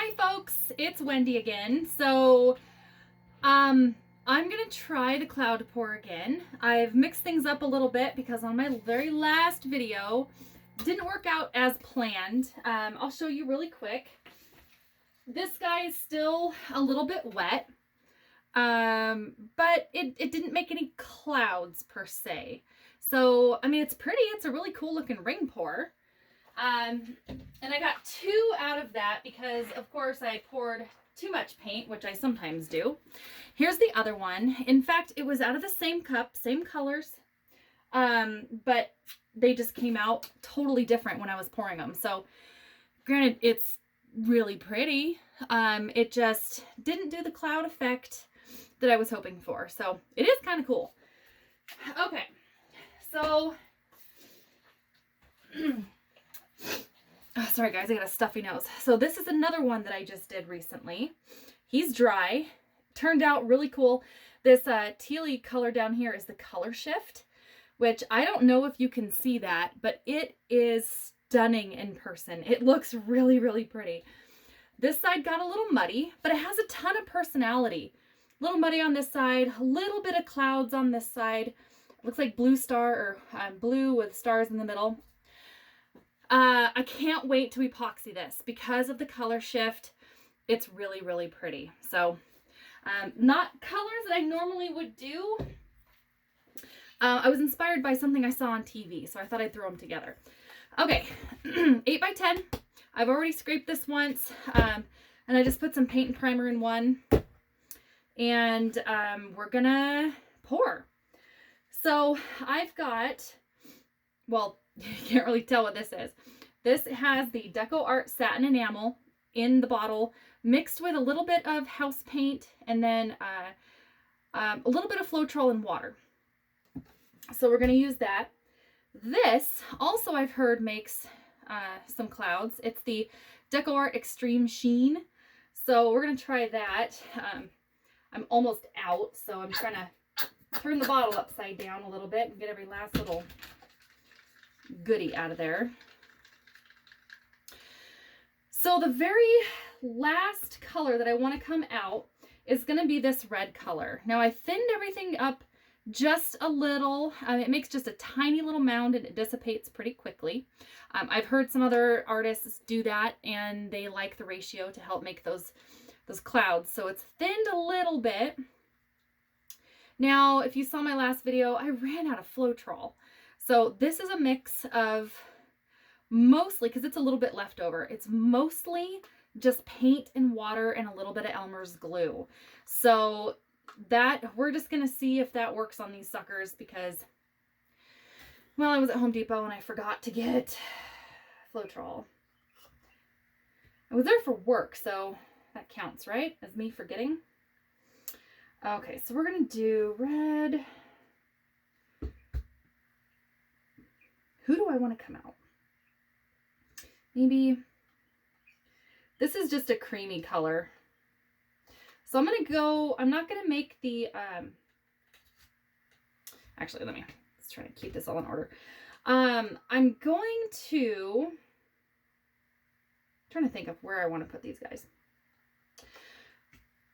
Hi folks, it's Wendy again. So I'm gonna try the cloud pour again. I've mixed things up a little bit because on my very last video didn't work out as planned. I'll show you really quick. This guy is still a little bit wet, but it didn't make any clouds per se. So I mean, it's pretty. It's a really cool looking ring pour. And I got two out of that because, of course, I poured too much paint, which I sometimes do. Here's the other one. In fact, it was out of the same cup, same colors, but they just came out totally different when I was pouring them. So, granted, it's really pretty. It just didn't do the cloud effect that I was hoping for. So, it is kind of cool. Okay, so... Oh, sorry guys, I got a stuffy nose. So this is another one that I just did recently. He's dry. Turned out really cool. This tealy color down here is the color shift, which I don't know if you can see that, but it is stunning in person. It looks really, really pretty. This side got a little muddy, but it has a ton of personality. A little muddy on this side, a little bit of clouds on this side. It looks like blue star or blue with stars in the middle. I can't wait to epoxy this because of the color shift. It's really, really pretty. So, not colors that I normally would do. I was inspired by something I saw on TV, so I thought I'd throw them together. Okay, 8 by 10. I've already scraped this once, and I just put some paint and primer in one. And we're gonna pour. So I've got, well, you can't really tell what this is. This has the Deco Art Satin Enamel in the bottle, mixed with a little bit of house paint and then a little bit of Floetrol and water. So we're going to use that. This also I've heard makes some clouds. It's the Deco Art Extreme Sheen. So we're going to try that. I'm almost out, so I'm trying to turn the bottle upside down a little bit and get every last little goodie out of there. So the very last color that I want to come out is going to be this red color. Now I thinned everything up just a little. It makes just a tiny little mound and it dissipates pretty quickly. I've heard some other artists do that and they like the ratio to help make those clouds. So it's thinned a little bit. Now, if you saw my last video, I ran out of Floetrol. So this is a mix of mostly, because it's a little bit left over, it's mostly just paint and water and a little bit of Elmer's glue. So that, we're just going to see if that works on these suckers because, well, I was at Home Depot and I forgot to get Floetrol. I was there for work, so that counts, right? As me forgetting. Okay, so we're going to do red. Who do I want to come out? Maybe this is just a creamy color. So I'm going to go, I'm not going to make the, actually, let's try to keep this all in order. I'm going to, trying to think of where I want to put these guys.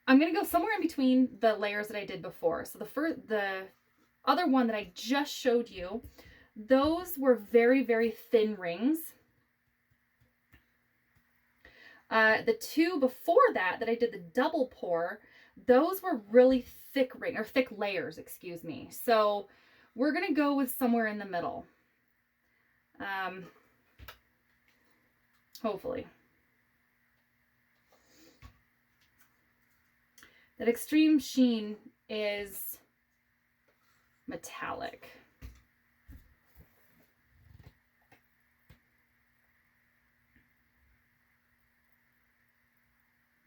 I'm going to go somewhere in between the layers that I did before. So the other one that I just showed you, those were very, very thin rings. The two before that I did the double pour, those were really thick thick layers, excuse me. So we're going to go with somewhere in the middle. Hopefully. That Extreme Sheen is metallic.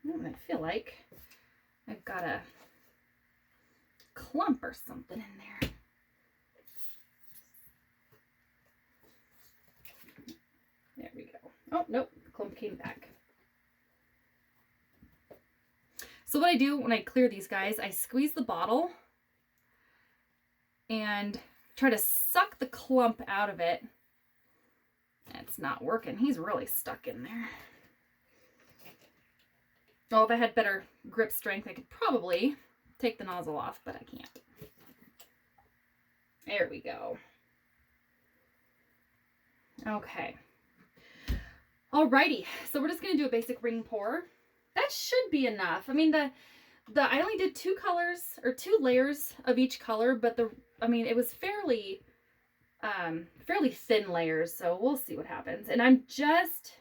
And I feel like I've got a clump or something in there. There we go. Oh, nope, the clump came back. So what I do when I clear these guys, I squeeze the bottle and try to suck the clump out of it. It's not working. He's really stuck in there. Oh, if I had better grip strength, I could probably take the nozzle off, but I can't. There we go. Okay. Alrighty, so we're just gonna do a basic ring pour. That should be enough. I mean, I only did 2 colors or 2 layers of each color, but it was fairly thin layers, so we'll see what happens. And I'm just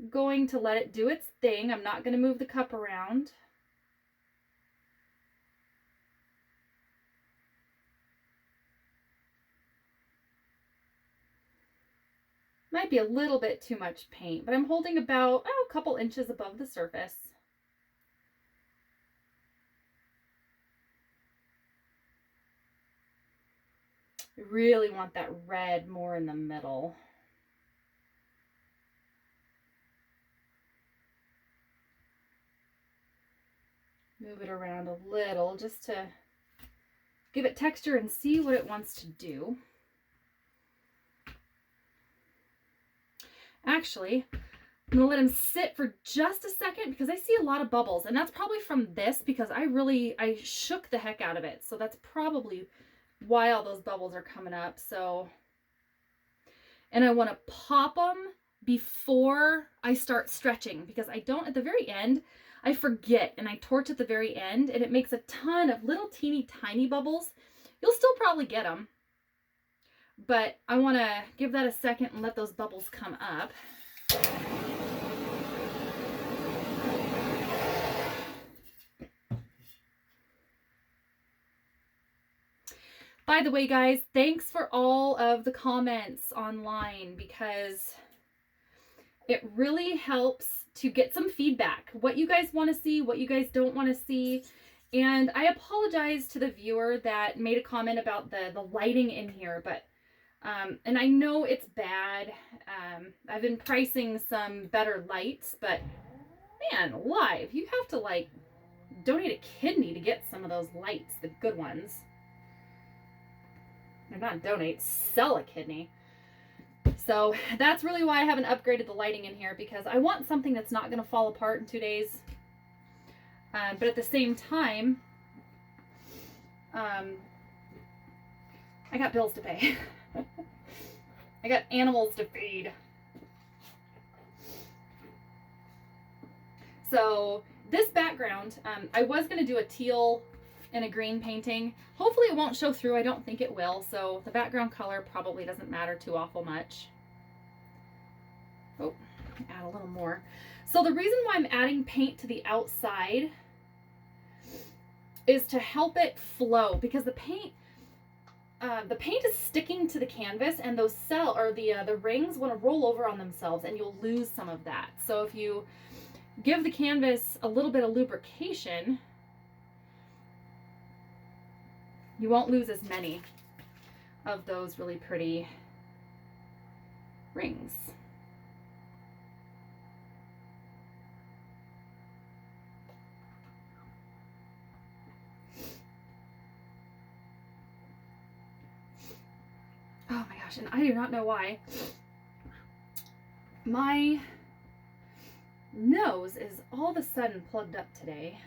going to let it do its thing. I'm not going to move the cup around. Might be a little bit too much paint, but I'm holding about a couple inches above the surface. I really want that red more in the middle. Move it around a little just to give it texture and see what it wants to do. Actually, I'm gonna let him sit for just a second because I see a lot of bubbles, and that's probably from this because I shook the heck out of it. So that's probably why all those bubbles are coming up. So, and I want to pop them before I start stretching because I don't, at the very end, I forget and I torch at the very end and it makes a ton of little teeny tiny bubbles. You'll still probably get them, but I want to give that a second and let those bubbles come up. By the way, guys, thanks for all of the comments online because it really helps to get some feedback. What you guys want to see, what you guys don't want to see. And I apologize to the viewer that made a comment about the lighting in here, but and I know it's bad. I've been pricing some better lights, but man, alive, you have to like donate a kidney to get some of those lights, the good ones. Or not donate, sell a kidney. So that's really why I haven't upgraded the lighting in here, because I want something that's not going to fall apart in 2 days. But at the same time, I got bills to pay. I got animals to feed. So this background, I was going to do a teal and a green painting. Hopefully it won't show through. I don't think it will. So the background color probably doesn't matter too awful much. Oh, add a little more. So the reason why I'm adding paint to the outside is to help it flow, because the paint is sticking to the canvas, and those the rings want to roll over on themselves, and you'll lose some of that. So if you give the canvas a little bit of lubrication, you won't lose as many of those really pretty rings. Oh my gosh, and I do not know why my nose is all of a sudden plugged up today.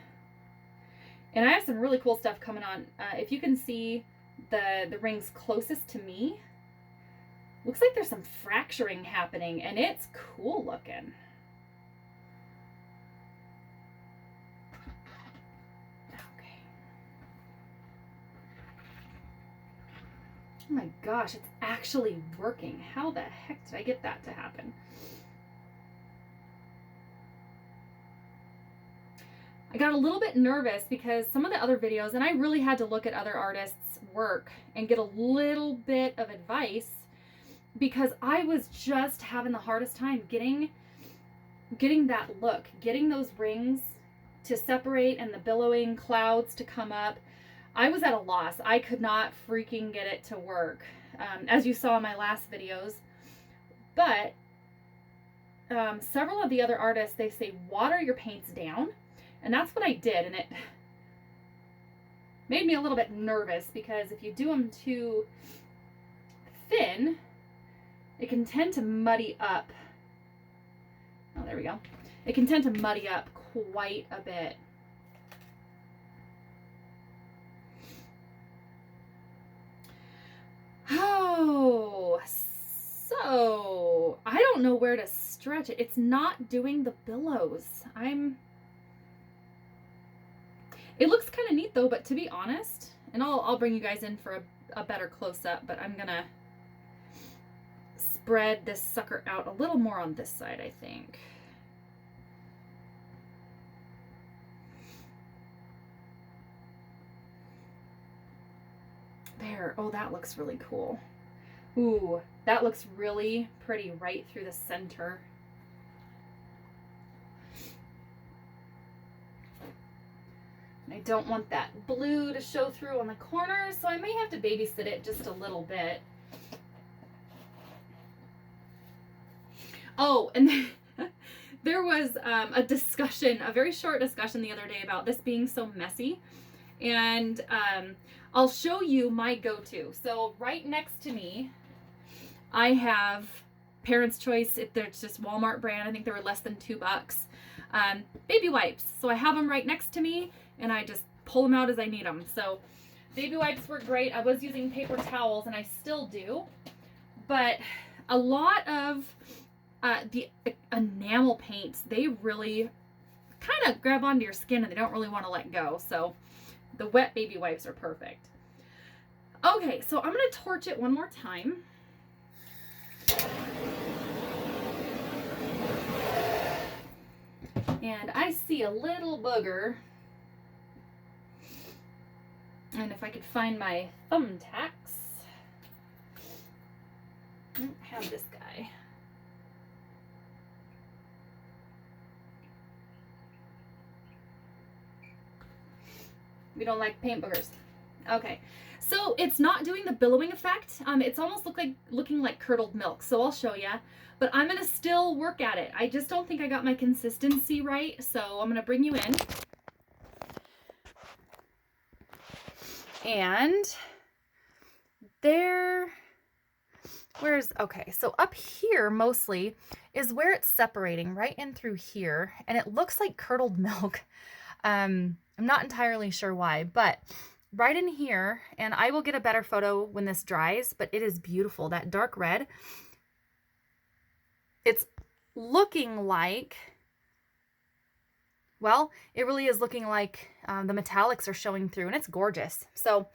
And I have some really cool stuff coming on. If you can see the rings closest to me, looks like there's some fracturing happening, and it's cool looking. Okay. Oh my gosh, it's actually working. How the heck did I get that to happen? I got a little bit nervous because some of the other videos, and I really had to look at other artists' work and get a little bit of advice, because I was just having the hardest time getting that look, getting those rings to separate and the billowing clouds to come up. I was at a loss. I could not freaking get it to work, as you saw in my last videos. But several of the other artists, they say water your paints down. And that's what I did, and it made me a little bit nervous, because if you do them too thin, it can tend to muddy up Oh, there we go. It can tend to muddy up quite a bit. Oh, so I don't know where to stretch it. It's not doing the billows. It looks kind of neat though, but to be honest, and I'll bring you guys in for a better close-up, but I'm gonna spread this sucker out a little more on this side, I think. There. Oh, that looks really cool. Ooh, that looks really pretty right through the center. I don't want that blue to show through on the corners, so I may have to babysit it just a little bit. Oh, and there was a discussion, a very short discussion the other day about this being so messy. And I'll show you my go-to. So right next to me, I have Parents' Choice. There's just Walmart brand. I think they were less than $2. Baby wipes. So I have them right next to me, and I just pull them out as I need them. So baby wipes work great. I was using paper towels, and I still do. But a lot of the enamel paints, they really kind of grab onto your skin, and they don't really want to let go. So the wet baby wipes are perfect. Okay, so I'm going to torch it one more time. And I see a little booger. And if I could find my thumbtacks. I don't have this guy. We don't like paint boogers. Okay, so it's not doing the billowing effect. It's almost looking like curdled milk, so I'll show you. But I'm gonna still work at it. I just don't think I got my consistency right, so I'm gonna bring you in. And there, okay, so up here mostly is where it's separating, right in through here, and it looks like curdled milk. I'm not entirely sure why, but right in here, and I will get a better photo when this dries, but it is beautiful. That dark red, it's looking like, well, it really is looking like the metallics are showing through, and it's gorgeous. So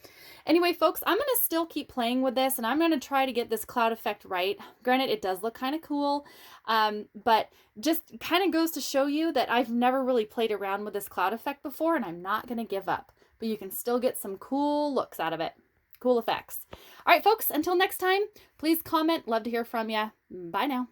anyway, folks, I'm going to still keep playing with this, and I'm going to try to get this cloud effect right. Granted, it does look kind of cool, but just kind of goes to show you that I've never really played around with this cloud effect before, and I'm not going to give up. But you can still get some cool looks out of it. Cool effects. All right, folks, until next time, please comment. Love to hear from you. Bye now.